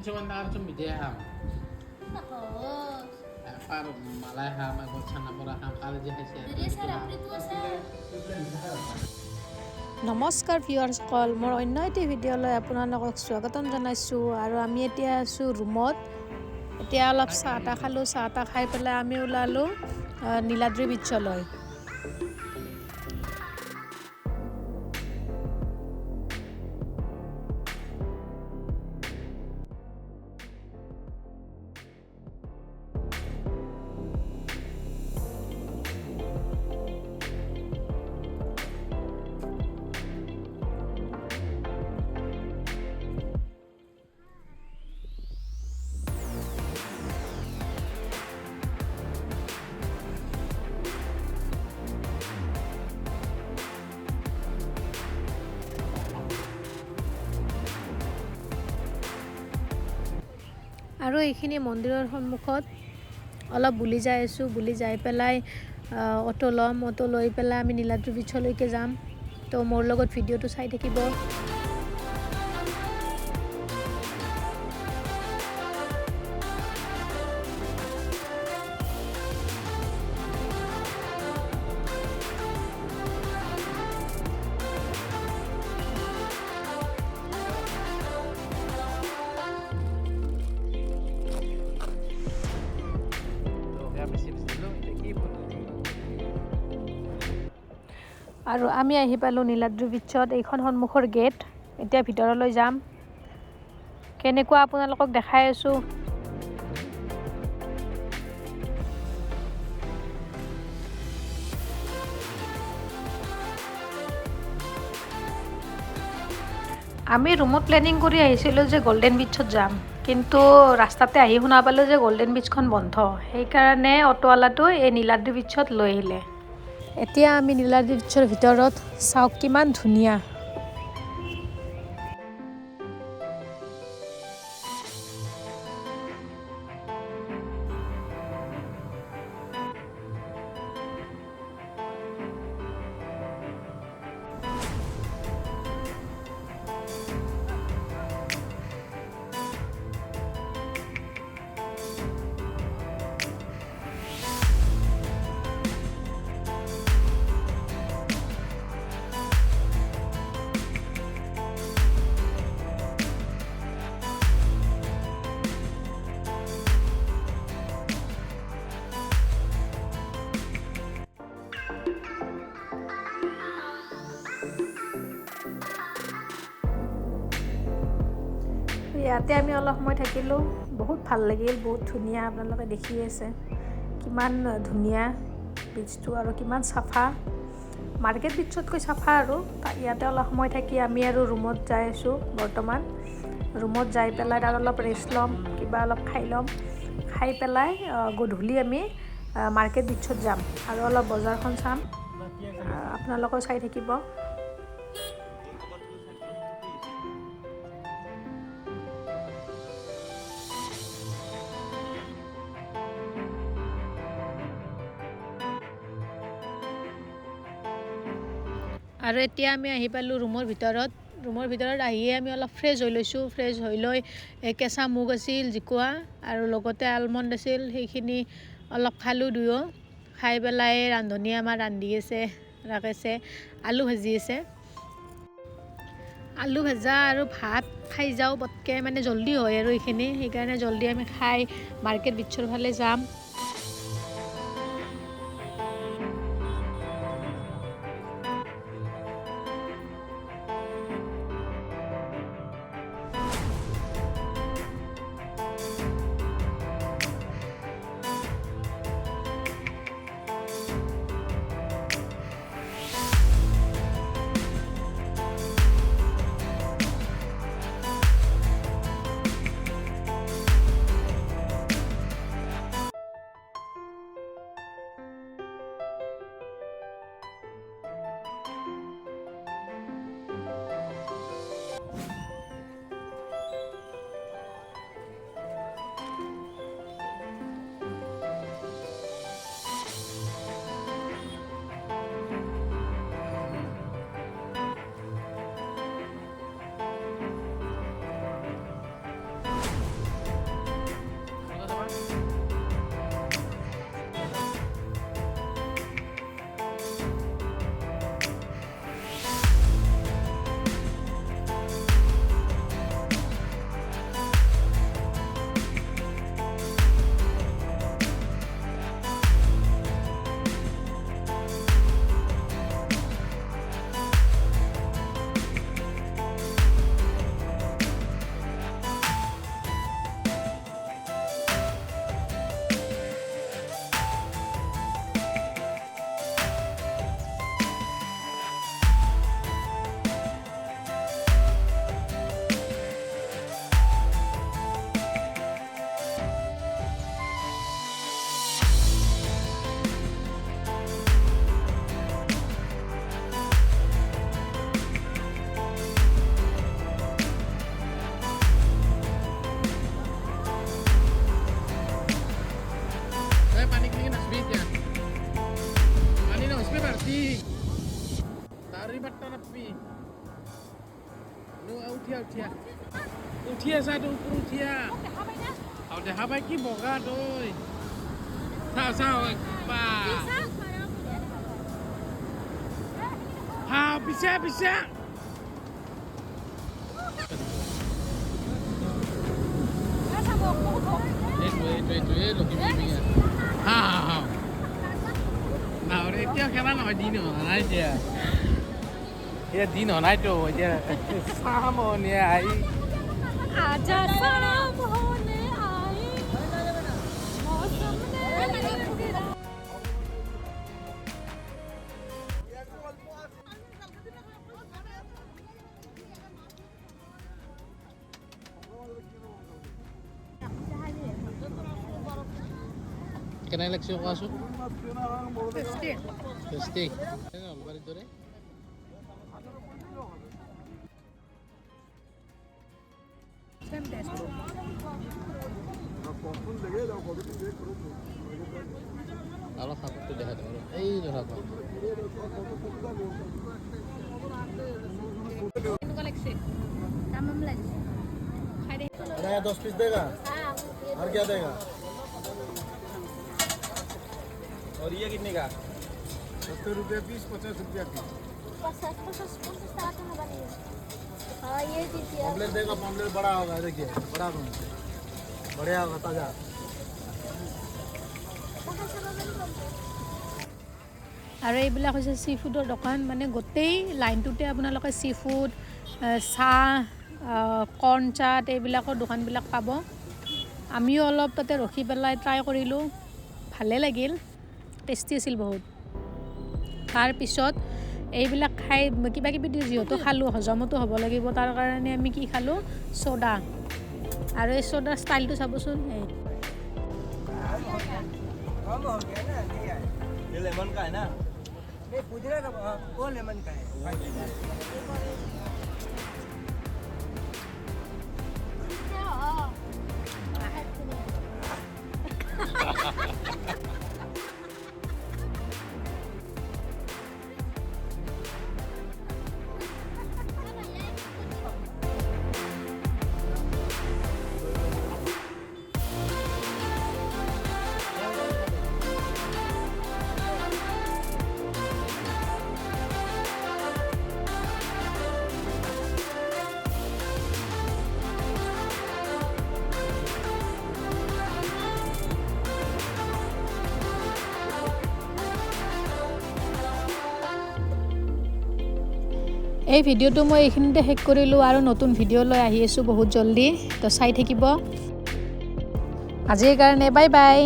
Cuman cuma dia ham. Apa malah ham aku sana pura ham kalau dia নমস্কাৰ ভিউৱাৰ্ছসকল, মোৰ অন্য এটি ভিডিঅ'লৈ আপোনালোকক স্বাগতম জনাইছোঁ। আৰু আমি এতিয়া আছোঁ ৰুমত। এতিয়া অলপ চাহ তাহ খালোঁ, চাহ তাহ খাই পেলাই আমি ওলালোঁ নীলাদ্ৰি বিচলৈ। আৰু এইখিনি মন্দিৰৰ সন্মুখত অলপ বুলি যাই আছোঁ, বুলি যাই পেলাই অটো ল'ম, অটো লৈ পেলাই আমি নীলাদ্ৰি বিচলৈকে যাম। তো মোৰ লগত ভিডিঅ'টো চাই থাকিব। আৰু আমি আহি পালোঁ নীলাদ্ৰি বিচত। এইখন সন্মুখৰ গেট। এতিয়া ভিতৰলৈ যাম। কেনেকুৱা আপোনালোকক দেখাই আছোঁ। আমি ৰুমত প্লেনিং কৰি আহিছিলোঁ যে গল্ডেন বিচত যাম, কিন্তু ৰাস্তাতে আহি শুনা পালোঁ যে গল্ডেন বিচখন বন্ধ। সেইকাৰণে অটোৱালাটো এই নীলাদ্ৰি বিচত লৈ আহিলে। এতিয়া আমি নীলাদ্ৰি বিচৰ ভিতৰত চাওক কিমান ধুনীয়া। ইয়াতে আমি অলপ সময় থাকিলোঁ, বহুত ভাল লাগিল, বহুত ধুনীয়া। আপোনালোকে দেখি আছে কিমান ধুনীয়া বিচটো আৰু কিমান চাফা, মাৰ্কেট বিচতকৈ চাফা। আৰু ইয়াতে অলপ সময় থাকি আমি আৰু ৰুমত যাই আছোঁ। বৰ্তমান ৰুমত যাই পেলাই তাত অলপ ৰেষ্ট ল'ম, কিবা অলপ খাই ল'ম। খাই পেলাই গধূলি আমি মাৰ্কেট বিচত যাম আৰু অলপ বজাৰখন চাম। আপোনালোকেও চাই থাকিব। আৰু এতিয়া আমি আহি পালোঁ ৰুমৰ ভিতৰত। ৰুমৰ ভিতৰত আহিয়ে আমি অলপ ফ্ৰেছ হৈ লৈছোঁ। ফ্ৰেছ হৈ লৈ কেঁচা মুগ আছিল জিকোৱা, আৰু লগতে আলমণ্ড আছিল, সেইখিনি অলপ খালোঁ দুয়ো। খাই পেলাই ৰান্ধনীয়ে আমাৰ ৰান্ধি আছে, ৰাখিছে, আলু ভাজি আছে। আলু ভাজা আৰু ভাত খাই যাওঁ পটকৈ, মানে জল্দি হয় আৰু এইখিনি। সেইকাৰণে জল্দি আমি খাই মাৰ্কেট বিচৰ ফালে যাম। উঠি আছা তো ওপৰত উঠিয়া আৰু দেখা পাই কি বগা তই চাও বা হা পিছে হা নাহৰে এতিয়াও খেলা নহয় দিন হোৱা নাই এতিয়া দিন হোৱা নাইতো এতিয়া চামনিয়া আহি आजा सनम होने आई मौसम ने কেনে লাগছে কোৱাচোন টেষ্টি অলবাৰী দৰে আৰু খাবটো দেখা দিব এই দেখা পাওঁ केनेকুৱা লাগছে তামাম লাগিছে খাই দে 10 पीस देगा और क्या देगा और ये कितने का 70 रुपये पीस 50 रुपया पीस 50 टाका में बनी है। हाँ ये दीजिए आप। पॉम्पलेट देगा पॉम्पलेट बड़ा होगा देखिए बड़ा दूँ बढ़िया होगा ताज़ा আৰু এইবিলাক হৈছে চি ফুডৰ দোকান মানে গোটেই লাইনটোতে আপোনালোকে চি ফুড চাহ কৰ্ণ চাট এইবিলাকৰ দোকানবিলাক পাব আমিও অলপ তাতে ৰখি পেলাই ট্ৰাই কৰিলোঁ ভালে লাগিল টেষ্টি আছিল বহুত তাৰপিছত এইবিলাক খাই কিবা কিবি যিহেতু খালোঁ হজমতো হ'ব লাগিব তাৰ কাৰণে আমি কি খালোঁ ছ'ডা আৰু এই ছ'ডাৰ ষ্টাইলটো চাবচোন ये लेमन का है ना नहीं पुदीना का वो लेमन का है এই ভিডিঅ'টো মই এইখিনিতে শেষ কৰিলোঁ আৰু নতুন ভিডিঅ' লৈ আহি আছোঁ বহুত জলদি তো চাই থাকিব আজিৰ কাৰণে বাই বাই